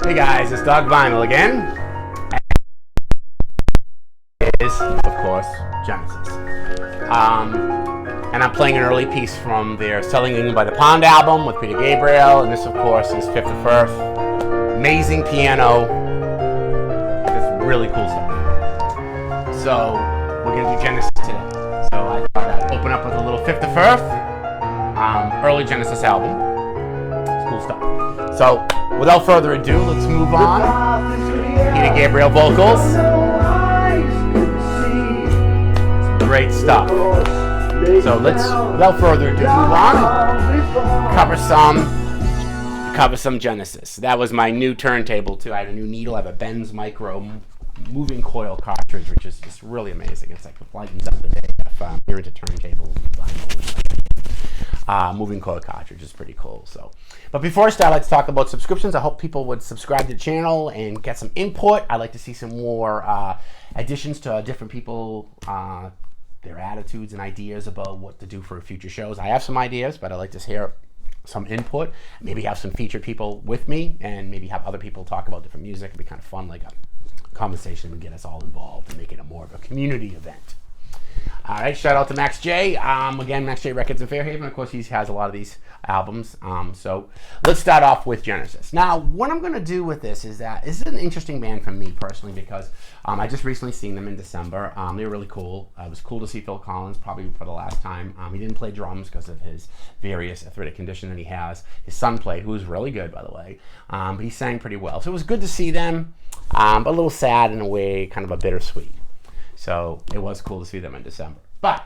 Hey guys, it's Doug Vinyl again. And is, of course, Genesis. And I'm playing an early piece from their Selling England by the Pound album with Peter Gabriel, and this, of course, is Fifth of Firth. Amazing piano. Just really cool stuff. So, we're going to do Genesis today. So, I thought I'd open up with a little Fifth of Firth, early Genesis album. It's cool stuff. So, without further ado, let's move on. Peter Gabriel vocals. Some great stuff. So let's, without further ado, move on and cover some Genesis. That was my new turntable too. I have a new needle. I have a Benz Micro moving coil cartridge, which is just really amazing. It's like the lightens up the day if you're into turntable moving coil cartridge is pretty cool. So, but before I start, let's talk about subscriptions. I hope people would subscribe to the channel and get some input. I'd like to see some more additions to different people, their attitudes and ideas about what to do for future shows. I have some ideas, but I'd like to hear some input. Maybe have some featured people with me, and maybe have other people talk about different music. It'd be kind of fun, like a conversation, and get us all involved and make it more of a community event. All right, shout out to Max J. Again, Max J Records in Fairhaven. Of course, he has a lot of these albums. So let's start off with Genesis. Now, what I'm going to do with this is that this is an interesting band for me personally because I just recently seen them in December. They were really cool. It was cool to see Phil Collins probably for the last time. He didn't play drums because of his various arthritic condition that he has. His son played, who was really good, by the way. But he sang pretty well. So it was good to see them, but a little sad in a way, kind of a bittersweet. So it was cool to see them in December. But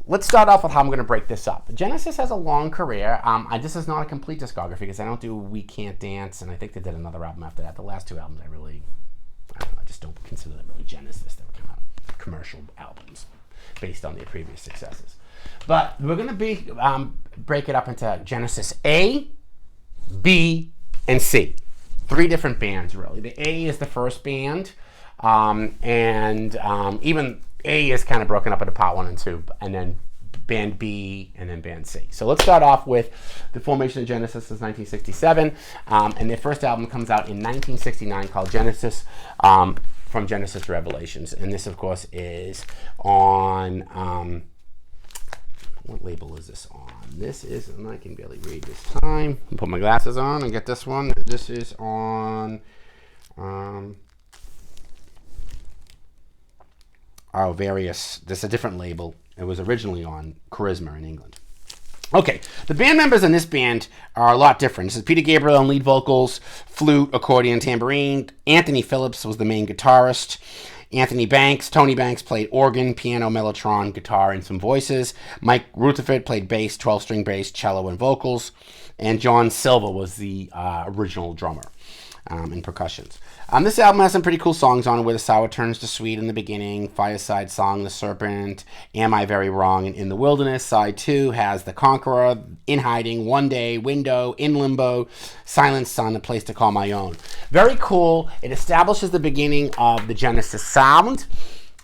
let's start off with how I'm going to break this up. Genesis has a long career. This is not a complete discography because I don't do We Can't Dance, and I think they did another album after that. The last two albums I just don't consider them really Genesis. They were kind of commercial albums based on their previous successes. But we're going to break it up into Genesis A, B, and C. Three different bands, really. The A is the first band. Even A is kind of broken up into part 1 and 2, and then band B, and then band C. So let's start off with the formation of Genesis is 1967, and their first album comes out in 1969 called Genesis, from Genesis Revelations. And this, of course, is on, what label is this on? This is, and I can barely read this time. I'll put my glasses on and get this one. This is on, this is a different label. It was originally on Charisma in England. Okay, the band members in this band are a lot different. This is Peter Gabriel on lead vocals, flute, accordion, tambourine. Anthony Phillips was the main guitarist. Tony Banks played organ, piano, mellotron, guitar, and some voices. Mike Rutherford played bass, 12-string bass, cello, and vocals. And John Silva was the original drummer and percussions. This album has some pretty cool songs on it, where the sour turns to sweet in the beginning, Fireside Song, The Serpent, Am I Very Wrong, and In the Wilderness. Side 2 has The Conqueror, In Hiding, One Day, Window, In Limbo, Silent Sun, A Place to Call My Own. Very cool. It establishes the beginning of the Genesis sound.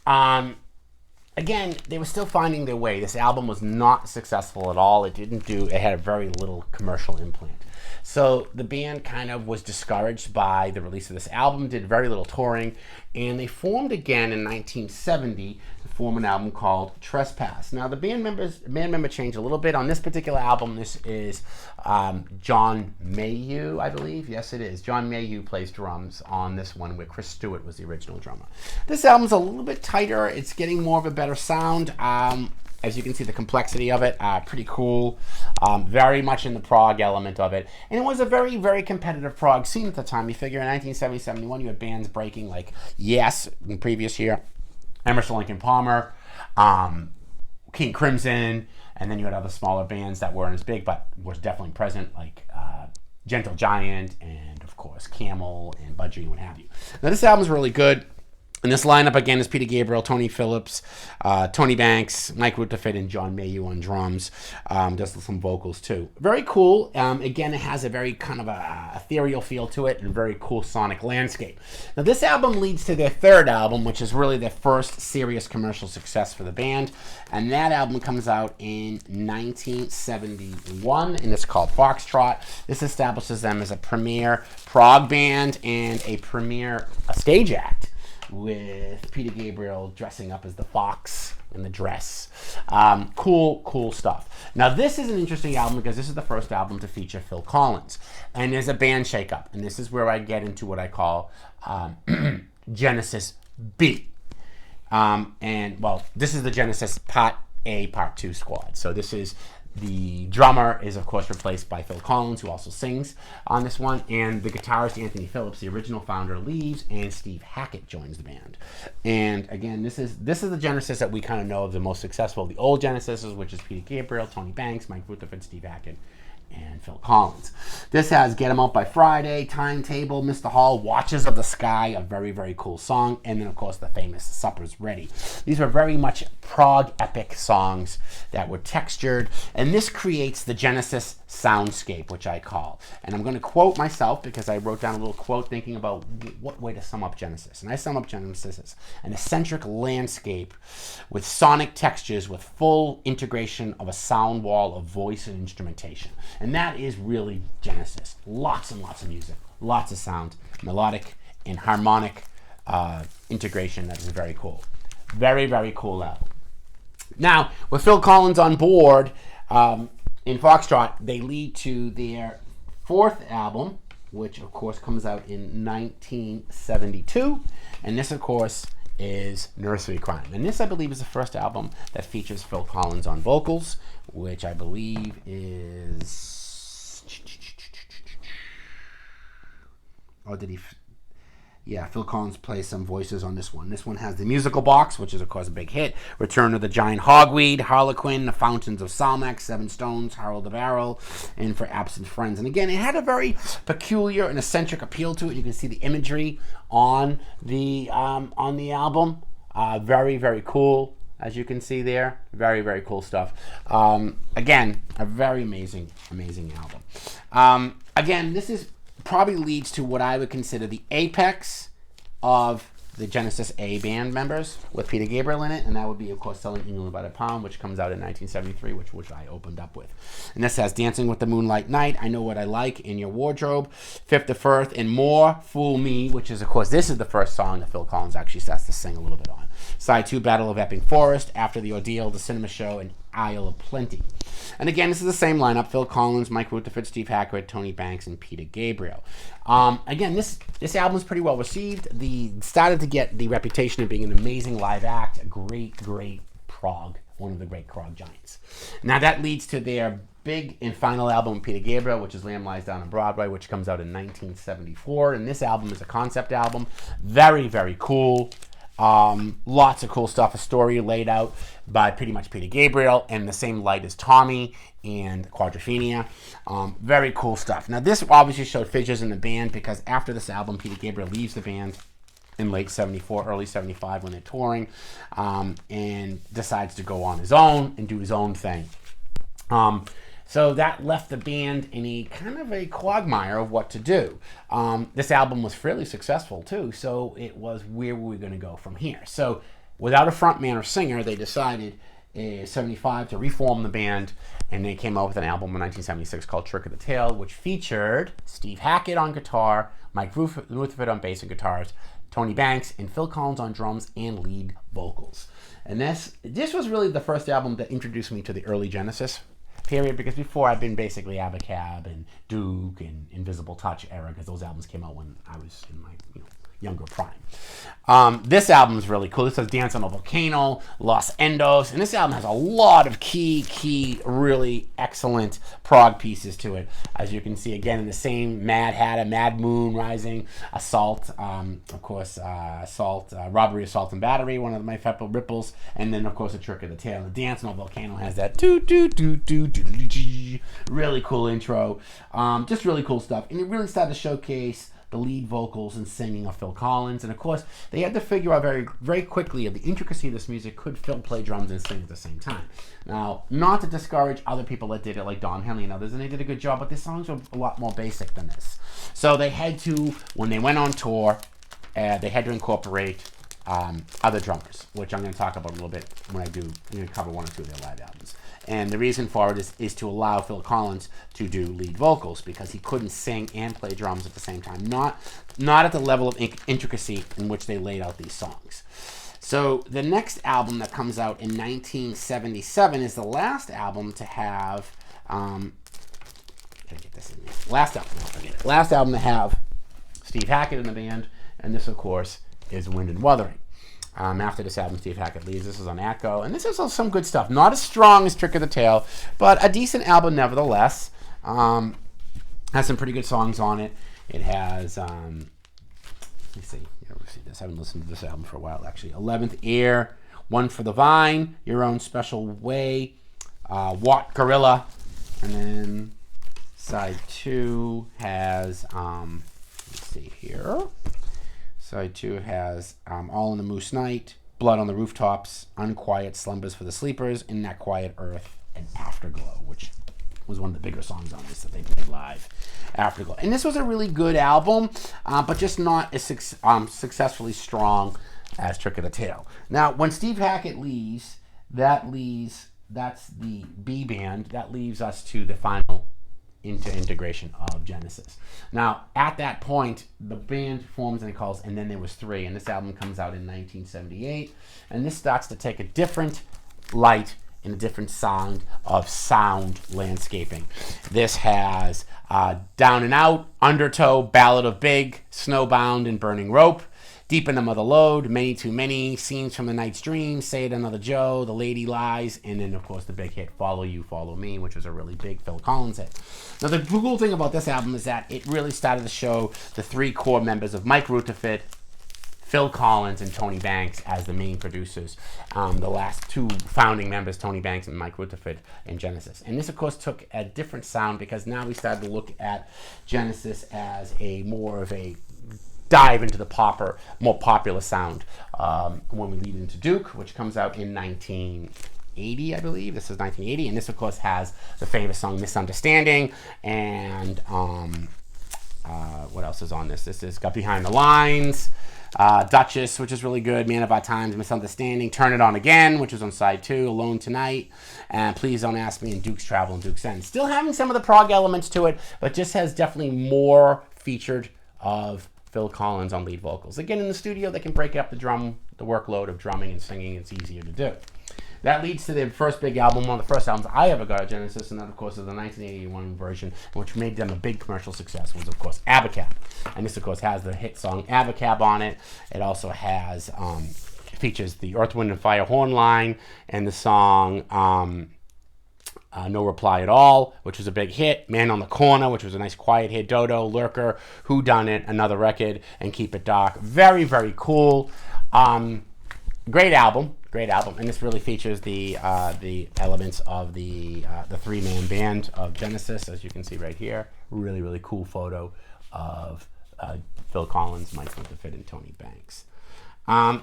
Again, they were still finding their way. This album was not successful at all. It had a very little commercial implant. So the band kind of was discouraged by the release of this album, did very little touring, and they formed again in 1970 to form an album called Trespass. Now the band member changed a little bit. On this particular album, this is John Mayhew, I believe. Yes, it is. John Mayhew plays drums on this one, where Chris Stewart was the original drummer. This album's a little bit tighter. It's getting more of a better sound. As you can see, the complexity of it, pretty cool. Very much in the prog element of it. And it was a very, very competitive prog scene at the time. You figure in 1970, 71, you had bands breaking like Yes in the previous year, Emerson, Lake and Palmer, King Crimson, and then you had other smaller bands that weren't as big, but were definitely present, like Gentle Giant, and of course Camel and Budgie and what have you. Now this album's really good. And this lineup, again, is Peter Gabriel, Tony Phillips, Tony Banks, Mike Rutherford, and John Mayhew on drums. Does some vocals, too. Very cool. Again, it has a very kind of a ethereal feel to it and very cool sonic landscape. Now, this album leads to their third album, which is really their first serious commercial success for the band. And that album comes out in 1971, and it's called Foxtrot. This establishes them as a premier prog band and a stage act, with Peter Gabriel dressing up as the fox in the dress. Cool stuff. Now, this is an interesting album because this is the first album to feature Phil Collins. And there's a band shakeup. And this is where I get into what I call Genesis B. This is the Genesis Part A, Part 2 squad. So this is... The drummer is, of course, replaced by Phil Collins, who also sings on this one. And the guitarist, Anthony Phillips, the original founder, leaves, and Steve Hackett joins the band. And again, this is the Genesis that we kind of know of the most successful. The old Genesis, which is Peter Gabriel, Tony Banks, Mike Rutherford, Steve Hackett, and Phil Collins. This has Get 'Em Out by Friday, Timetable, Mr. Hall, Watches of the Sky, a very, very cool song, and then, of course, the famous Supper's Ready. These were very much prog epic songs that were textured, and this creates the Genesis soundscape, which I call. And I'm going to quote myself because I wrote down a little quote thinking about what way to sum up Genesis. And I sum up Genesis as an eccentric landscape with sonic textures with full integration of a sound wall of voice and instrumentation. And that is really Genesis. Lots and lots of music, lots of sound, melodic and harmonic integration that is very cool. Very, very cool album. Now, with Phil Collins on board in Foxtrot, they lead to their fourth album, which, of course, comes out in 1972. And this, of course, is Nursery Crime. And this, I believe, is the first album that features Phil Collins on vocals, which I believe is... Or did he... Yeah, Phil Collins plays some voices on this one. This one has The Musical Box, which is, of course, a big hit. Return of the Giant Hogweed, Harlequin, The Fountains of Salmac, Seven Stones, Harold the Barrel, and For Absent Friends. And again, it had a very peculiar and eccentric appeal to it. You can see the imagery on the album. Very, very cool, as you can see there. Very, very cool stuff. Again, a very amazing album. Again, this is... probably leads to what I would consider the apex of the Genesis A band members with Peter Gabriel in it, and that would be, of course, Selling England by the Pound, which comes out in 1973, which I opened up with. And this has Dancing with the Moonlight Night, I Know What I Like, In Your Wardrobe, Fifth to Firth, and More, Fool Me, which is, of course, this is the first song that Phil Collins actually starts to sing a little bit on. Side 2, Battle of Epping Forest, After the Ordeal, The Cinema Show, and Isle of Plenty. And again, this is the same lineup: Phil Collins, Mike Rutherford, Steve Hackett, Tony Banks, and Peter Gabriel. Again, this album is pretty well received. Started to get the reputation of being an amazing live act, a great prog, one of the great prog giants. Now that leads to their big and final album, Peter Gabriel, which is Lamb Lies Down on Broadway, which comes out in 1974. And this album is a concept album, very, very cool. Lots of cool stuff, a story laid out by pretty much Peter Gabriel and the same light as Tommy and Quadrophenia. Very cool stuff. Now, this obviously showed fissures in the band because after this album, Peter Gabriel leaves the band in late 74, early 75 when they're touring, and decides to go on his own and do his own thing. So that left the band in a kind of a quagmire of what to do. This album was fairly successful too, so it was where were we going to go from here? So without a frontman or singer, they decided in 75 to reform the band, and they came out with an album in 1976 called Trick of the Tail, which featured Steve Hackett on guitar, Mike Rutherford on bass and guitars, Tony Banks, and Phil Collins on drums and lead vocals. And this was really the first album that introduced me to the early Genesis period, because before I'd been basically Abacab and Duke and Invisible Touch era, because those albums came out when I was in my younger prime. This album is really cool. This has Dance on a Volcano, Los Endos, and this album has a lot of key, really excellent prog pieces to it. As you can see, again, in the same Mad Hatter, Mad Moon Rising, Assault, of course, Assault, Robbery, Assault, and Battery, one of my favorite ripples, and then, of course, A Trick of the Tail. The Dance on a Volcano has that really cool intro. Just really cool stuff. And it really started to showcase the lead vocals and singing of Phil Collins. And of course, they had to figure out very, very quickly of the intricacy of this music. Could Phil play drums and sing at the same time? Now, not to discourage other people that did it, like Don Henley and others, and they did a good job, but their songs were a lot more basic than this. So they had to, when they went on tour, they had to incorporate other drummers, which I'm going to talk about a little bit when I'm going to cover one or two of their live albums. And the reason for it is to allow Phil Collins to do lead vocals, because he couldn't sing and play drums at the same time. Not at the level of intricacy in which they laid out these songs. So the next album that comes out in 1977 is the last album to have, gotta get this in there. Last album to have Steve Hackett in the band, and this, of course, is Wind and Wuthering. After this album, Steve Hackett leaves. This is on Atco, and this is some good stuff. Not as strong as Trick of the Tail, but a decent album nevertheless. Has some pretty good songs on it. It has, let me see. I haven't listened to this album for a while, actually. 11th Ear, One for the Vine, Your Own Special Way, Watt Gorilla, and then side 2 has, let's see here. Side 2 has All in the Moose Night, Blood on the Rooftops, Unquiet Slumbers for the Sleepers, In That Quiet Earth, and Afterglow, which was one of the bigger songs on this that they played live. Afterglow. And this was a really good album, but just not as successfully strong as Trick of the Tail. Now, when Steve Hackett leaves, that's the B band. That leaves us to the final integration of Genesis. Now, at that point, the band forms and it calls And Then There Was Three, and this album comes out in 1978, and this starts to take a different light and a different sound of sound landscaping. This has Down and Out, Undertow, Ballad of Big, Snowbound, and Burning Rope, Deep in the Mother Lode, Many Too Many, Scenes from the Night's Dream, Say It Another Joe, The Lady Lies, and then, of course, the big hit, Follow You, Follow Me, which was a really big Phil Collins hit. Now, the cool thing about this album is that it really started to show the three core members of Mike Rutherford, Phil Collins, and Tony Banks as the main producers. The last two founding members, Tony Banks and Mike Rutherford, in Genesis. And this, of course, took a different sound because now we started to look at Genesis as a more of a dive into the more popular sound when we lead into Duke, which comes out in 1980, I believe. This is 1980, and this, of course, has the famous song Misunderstanding, and what else is on this? This has got Behind the Lines, Duchess, which is really good, Man of Our Times, Misunderstanding, Turn It On Again, which is on side 2, Alone Tonight, and Please Don't Ask Me, and Duke's Travel and Duke's End. Still having some of the prog elements to it, but just has definitely more featured of Phil Collins on lead vocals. Again, in the studio, they can break up the workload of drumming and singing. It's easier to do. That leads to their first big album, one of the first albums I ever got at Genesis, and that, of course, is the 1981 version, which made them a big commercial success, was, of course, Abacab. And this, of course, has the hit song Abacab on it. It also has, features the Earth, Wind, and Fire horn line, and the song No Reply at All, which was a big hit, Man on the Corner, which was a nice quiet hit, Dodo, Lurker, Who Done It, Another Record, and Keep It Dark. Very, very cool. Great album, and this really features the elements of the three-man band of Genesis, as you can see right here. Really, really cool photo of Phil Collins, Mike Rutherford, and Tony Banks.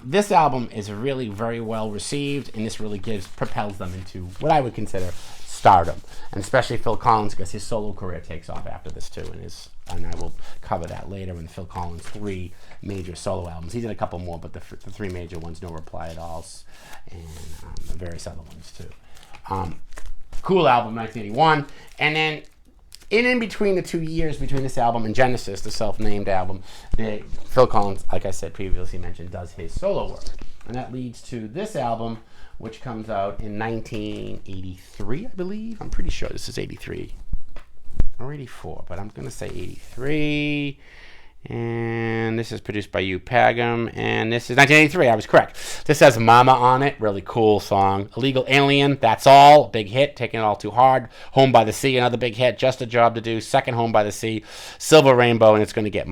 This album is really very well received, and this really propels them into what I would consider stardom, and especially Phil Collins, because his solo career takes off after this too, and I will cover that later in Phil Collins' 3 major solo albums. He did a couple more, but the 3 major ones, No Reply at All, and various other ones too. Cool album, 1981, and then in between the 2 years between this album and Genesis, the self-named album, Phil Collins, like I said previously mentioned, does his solo work, and that leads to this album, which comes out in 1983, I believe. I'm pretty sure this is 83 or 84, but I'm going to say 83. And this is produced by Hugh Pagam, and this is 1983. I was correct. This has Mama on it. Really cool song. Illegal Alien, That's All. Big hit. Taking It All Too Hard. Home by the Sea, another big hit. Just a Job to Do. Second Home by the Sea. Silver Rainbow, and it's going to get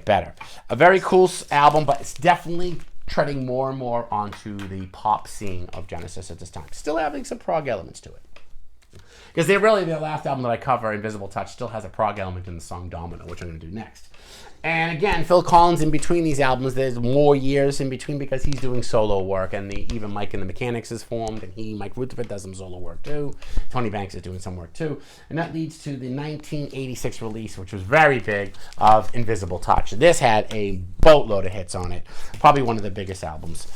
better. A very cool album, but it's definitely treading more and more onto the pop scene of Genesis at this time. Still having some prog elements to it. Because their last album that I cover, Invisible Touch, still has a prog element in the song Domino, which I'm going to do next. And again, Phil Collins, in between these albums, there's more years in between because he's doing solo work, and even Mike and the Mechanics is formed, and Mike Rutherford, does some solo work too. Tony Banks is doing some work too. And that leads to the 1986 release, which was very big, of Invisible Touch. This had a boatload of hits on it. Probably one of the biggest albums.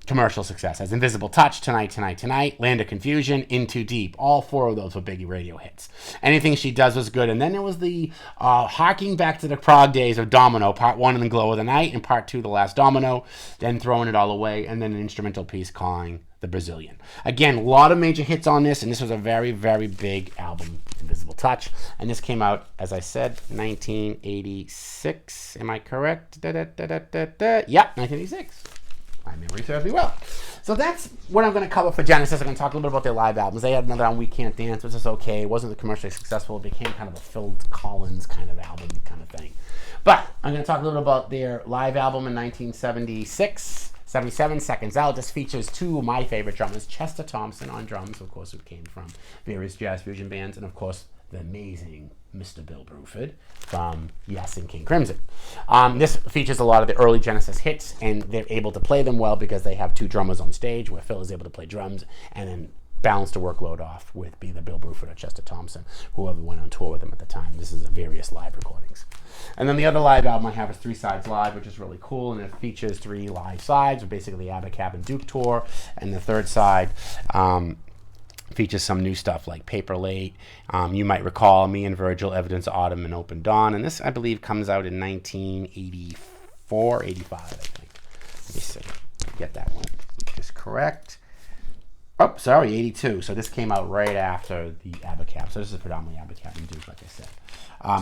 Commercial success as Invisible Touch, Tonight, Tonight, Tonight, Land of Confusion, In Too Deep. All four of those were biggie radio hits. Anything She Does was good. And then there was the harking back to the prog days of Domino, part 1 in the Glow of the Night, and part 2, The Last Domino, then Throwing It All Away, and then an instrumental piece calling The Brazilian. Again, a lot of major hits on this, and this was a very, very big album, Invisible Touch. And this came out, as I said, 1986. Am I correct? Yeah, 1986. My memory serves me well. So that's what I'm going to cover for Genesis. I'm going to talk a little bit about their live albums. They had another album, We Can't Dance, which is okay. It wasn't commercially successful. It became kind of a Phil Collins kind of album kind of thing. But I'm going to talk a little about their live album in 1976, 77, Seconds Out. This features two of my favorite drummers, Chester Thompson on drums, of course, who came from various jazz fusion bands, and of course, the amazing Mr. Bill Bruford from Yes and King Crimson. This features a lot of the early Genesis hits, and they're able to play them well because they have two drummers on stage, where Phil is able to play drums and then balance the workload off with either Bill Bruford or Chester Thompson, whoever went on tour with them at the time. This is various live recordings. And then the other live album I have is Three Sides Live, which is really cool, and it features 3 live sides, basically the Abacab and Duke tour, and the third side features some new stuff like Paper Late. You might recall Me and Virgil, Evidence of Autumn, and Open Dawn. And this, I believe, comes out in 1984, 85, I think. Let me see. Get that one. Is correct. Oh, sorry, 82. So this came out right after the Abacab. So this is predominantly Abacab and Duke, like I said.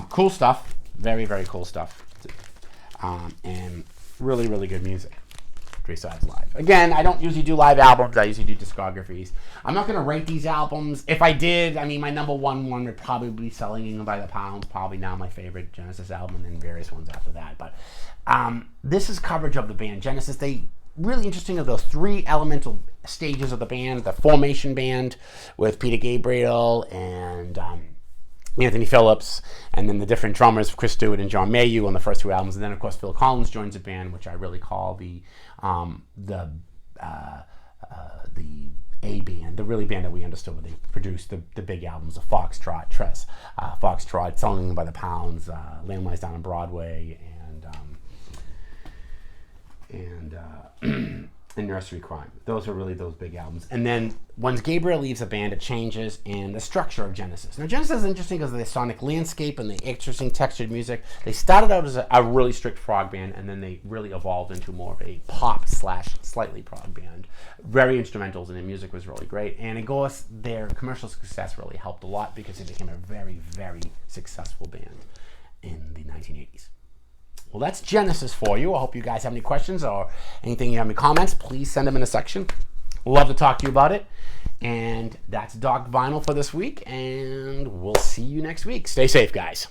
Cool stuff. Very, very cool stuff. And really, really good music. Three Sides Live. Again, I don't usually do live albums. I usually do discographies. I'm not going to rate these albums. If I did, I mean, my number one would probably be Selling by the Pound. Probably now my favorite Genesis album, and then various ones after that. But this is coverage of the band Genesis. They really interesting of those 3 elemental stages of the band. The formation band with Peter Gabriel and Anthony Phillips, and then the different drummers, Chris Stewart and John Mayhew on the first 2 albums, and then of course Phil Collins joins the band, which I really call the A band, the really band that we understood when they produced the big albums of Foxtrot, Foxtrot, Selling by the Pounds, Lamb Lies Down on Broadway, and Nursery Crime. Those are really those big albums. And then once Gabriel leaves the band, it changes in the structure of Genesis. Now, Genesis is interesting because of the sonic landscape and the interesting textured music. They started out as a really strict prog band, and then they really evolved into more of a pop/slightly prog band. Very instrumentals, and their music was really great. And of course, their commercial success really helped a lot because they became a very, very successful band in the 1980s. Well, that's Genesis for you. I hope you guys have any questions or anything you have any comments. Please send them in the section. Love to talk to you about it. And that's Doc Vinyl for this week, and we'll see you next week. Stay safe, guys.